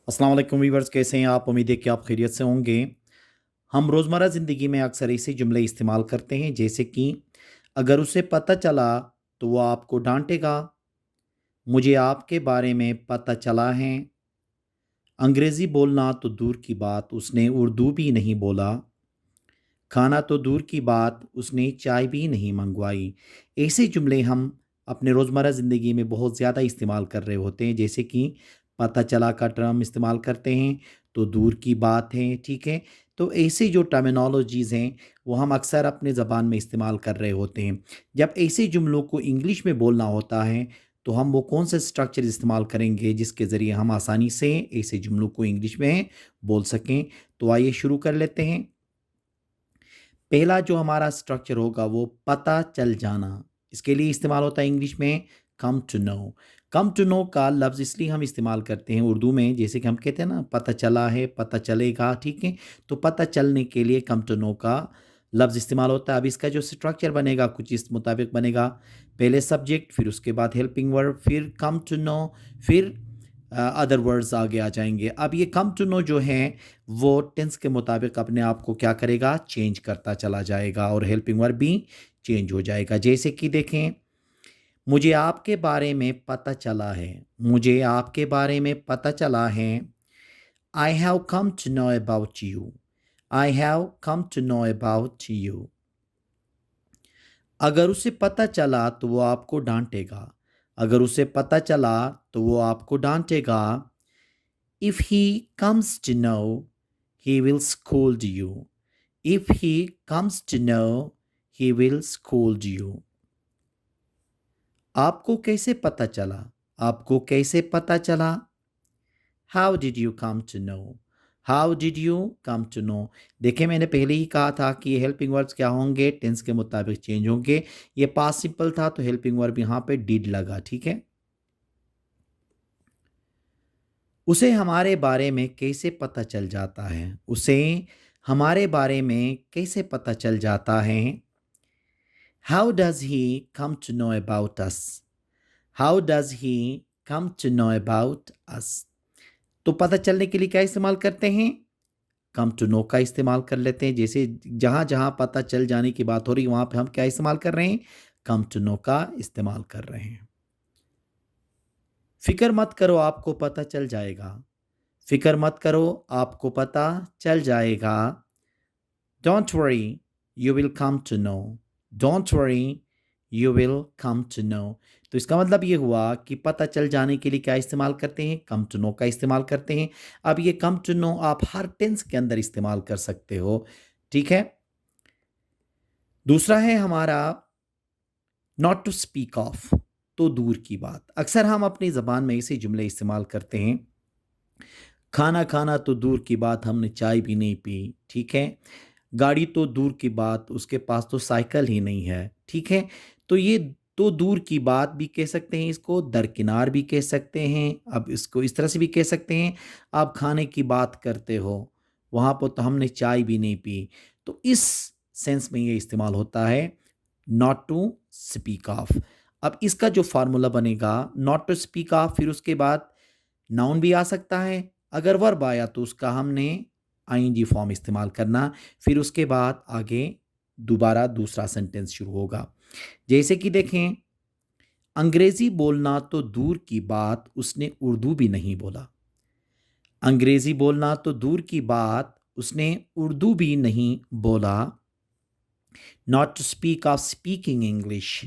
अस्सलाम वालेकुम वीवर्स, कैसे हैं आप? उम्मीद है कि आप खैरियत से होंगे। हम रोज़मर्रा ज़िंदगी में अक्सर ऐसे जुमले इस्तेमाल करते हैं जैसे कि अगर उसे पता चला तो वो आपको डांटेगा। मुझे आपके बारे में पता चला है। अंग्रेज़ी बोलना तो दूर की बात, उसने उर्दू भी नहीं बोला। खाना तो दूर की बात, उसने चाय भी नहीं मंगवाई। ऐसे जुमले हम अपने रोज़मर्रा ज़िंदगी में बहुत ज़्यादा इस्तेमाल कर रहे होते हैं, जैसे कि पता चला का टर्म इस्तेमाल करते हैं, तो दूर की बात है, ठीक है? तो ऐसे जो टर्मिनोलॉजीज़ हैं, वो हम अक्सर अपनी ज़बान में इस्तेमाल कर रहे होते हैं। जब ऐसे जुमलों को इंग्लिश में बोलना होता है, तो हम वो कौन से स्ट्रक्चर इस्तेमाल करेंगे जिसके ज़रिए हम आसानी से ऐसे जुमलों को इंग्लिश में बोल सकें? तो आइए शुरू कर लेते हैं। पहला जो हमारा स्ट्रक्चर होगा वो पता चल जाना। इसके लिए इस्तेमाल होता है इंग्लिश में come to know. Come to know का लफ्ज़ इसलिए हम इस्तेमाल करते हैं उर्दू में, जैसे कि हम कहते हैं ना पता चला है, पता चलेगा, ठीक है? तो पता चलने के लिए कम टू नो का लफ्ज़ इस्तेमाल होता है। अब इसका जो स्ट्रक्चर बनेगा कुछ इस मुताबिक बनेगा। पहले सब्जेक्ट, फिर उसके बाद हेल्पिंग वर्ब, फिर कम टू नो, फिर अदर वर्ड्स आगे आ जाएँगे। अब ये कम टू नो जो है वो टेंस के मुताबिक अपने आप को क्या करेगा, चेंज करता चला जाएगा और हेल्पिंग वर्ब भी चेंज हो जाएगा। जैसे कि देखें, मुझे आपके बारे में पता चला है। मुझे आपके बारे में पता चला है। I have come to know about you. I have come to know about you. अगर उसे पता चला तो वो आपको डांटेगा। अगर उसे पता चला तो वो आपको डांटेगा। If he comes to know, he will scold you. If he comes to know, he will scold you. आपको कैसे पता चला? आपको कैसे पता चला? How did you come to know? How did you come to know? देखिए, मैंने पहले ही कहा था कि ये हेल्पिंग वर्ब्स क्या होंगे, टेंस के मुताबिक चेंज होंगे। ये पास्ट सिंपल था तो हेल्पिंग वर्ब यहाँ पे डिड लगा, ठीक है? उसे हमारे बारे में कैसे पता चल जाता है? उसे हमारे बारे में कैसे पता चल जाता है? How does he come to know about us? How does he come to know about us? तो पता चलने के लिए क्या इस्तेमाल करते हैं? कम टू नो का इस्तेमाल कर लेते हैं। जैसे जहाँ जहाँ पता चल जाने की बात हो रही है वहाँ पे हम क्या इस्तेमाल कर रहे हैं? कम टू नो का इस्तेमाल कर रहे हैं। फिक्र मत करो, आपको पता चल जाएगा। फिक्र मत करो, आपको पता चल जाएगा। Don't worry, you will come to know. Don't worry, you will come to know. तो इसका मतलब ये हुआ कि पता चल जाने के लिए क्या इस्तेमाल करते हैं? कम टू नो का इस्तेमाल करते हैं। अब ये कम टू नो आप हर टेंस के अंदर इस्तेमाल कर सकते हो, ठीक है? दूसरा है हमारा नॉट टू स्पीक ऑफ, तो दूर की बात। अक्सर हम अपनी ज़बान में ऐसे जुमले इस्तेमाल करते हैं। खाना खाना तो दूर की बात, हमने चाय भी नहीं पी, ठीक है? गाड़ी तो दूर की बात, उसके पास तो साइकिल ही नहीं है, ठीक है? तो ये तो दूर की बात भी कह सकते हैं, इसको दरकिनार भी कह सकते हैं। अब इसको इस तरह से भी कह सकते हैं, आप खाने की बात करते हो, वहाँ पर तो हमने चाय भी नहीं पी। तो इस सेंस में ये इस्तेमाल होता है नॉट टू स्पीक ऑफ। अब इसका जो फार्मूला बनेगा नॉट टू स्पीक ऑफ, फिर उसके बाद नाउन भी आ सकता है। अगर वर्ब आया तो उसका हमने आईएनजी फॉर्म इस्तेमाल करना, फिर उसके बाद आगे दोबारा दूसरा सेंटेंस शुरू होगा। जैसे कि देखें, अंग्रेजी बोलना तो दूर की बात, उसने उर्दू भी नहीं बोला। अंग्रेजी बोलना तो दूर की बात, उसने उर्दू भी नहीं बोला। Not to speak of speaking English,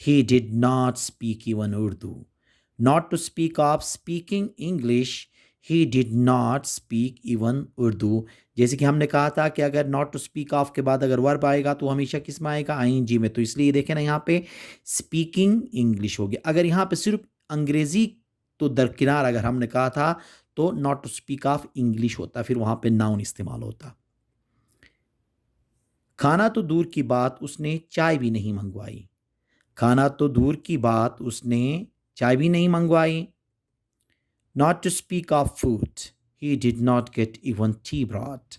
he did not speak even Urdu. Not to speak of speaking English, he did not speak even Urdu. जैसे कि हमने कहा था कि अगर नॉट टू स्पीक ऑफ के बाद अगर वर्ब आएगा तो हमेशा किस में आएगा? आईएनजी में। तो इसलिए देखें ना यहाँ पे स्पीकिंग इंग्लिश हो गया। अगर यहाँ पे सिर्फ अंग्रेजी तो दरकिनार अगर हमने कहा था तो not to speak of English होता, फिर वहाँ पे नाउन इस्तेमाल होता। खाना तो दूर की बात, उसने चाय भी नहीं मंगवाई। खाना तो दूर की बात, उसने चाय भी नहीं मंगवाई। Not to speak of food, he did not get even tea brought.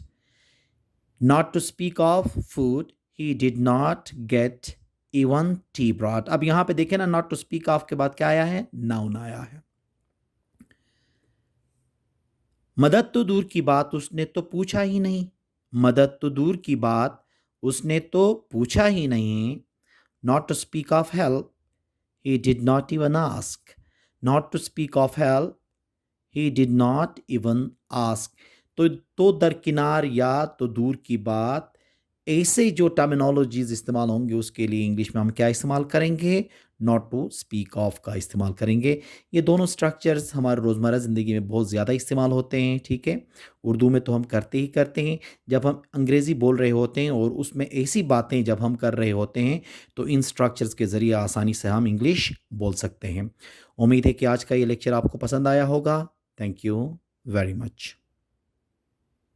Not to speak of food, he did not get even tea brought. अब यहाँ पे देखें ना, नॉट टू स्पीक ऑफ के बाद क्या आया है? नाउन आया है। मदद तो दूर की बात उसने तो पूछा ही नहीं। मदद तो दूर की बात उसने तो पूछा ही नहीं। Not to speak of help, he did not even ask. Not to speak of help, he did not even ask. तो दरकिनार या तो दूर की बात, ऐसे जो टर्मिनोलॉजीज इस्तेमाल होंगे उसके लिए इंग्लिश में हम क्या इस्तेमाल करेंगे? नॉट टू स्पीक ऑफ का इस्तेमाल करेंगे। ये दोनों स्ट्रक्चर्स हमारे रोज़मर्रा ज़िंदगी में बहुत ज़्यादा इस्तेमाल होते हैं, ठीक है। उर्दू में तो हम करते ही करते हैं। जब हम अंग्रेज़ी बोल रहे होते हैं और उसमें ऐसी बातें जब हम कर रहे होते हैं तो इन स्ट्रक्चर्स के ज़रिए आसानी से हम इंग्लिश बोल सकते हैं। उम्मीद है कि आज का ये लेक्चर आपको पसंद आया होगा। Thank you very much.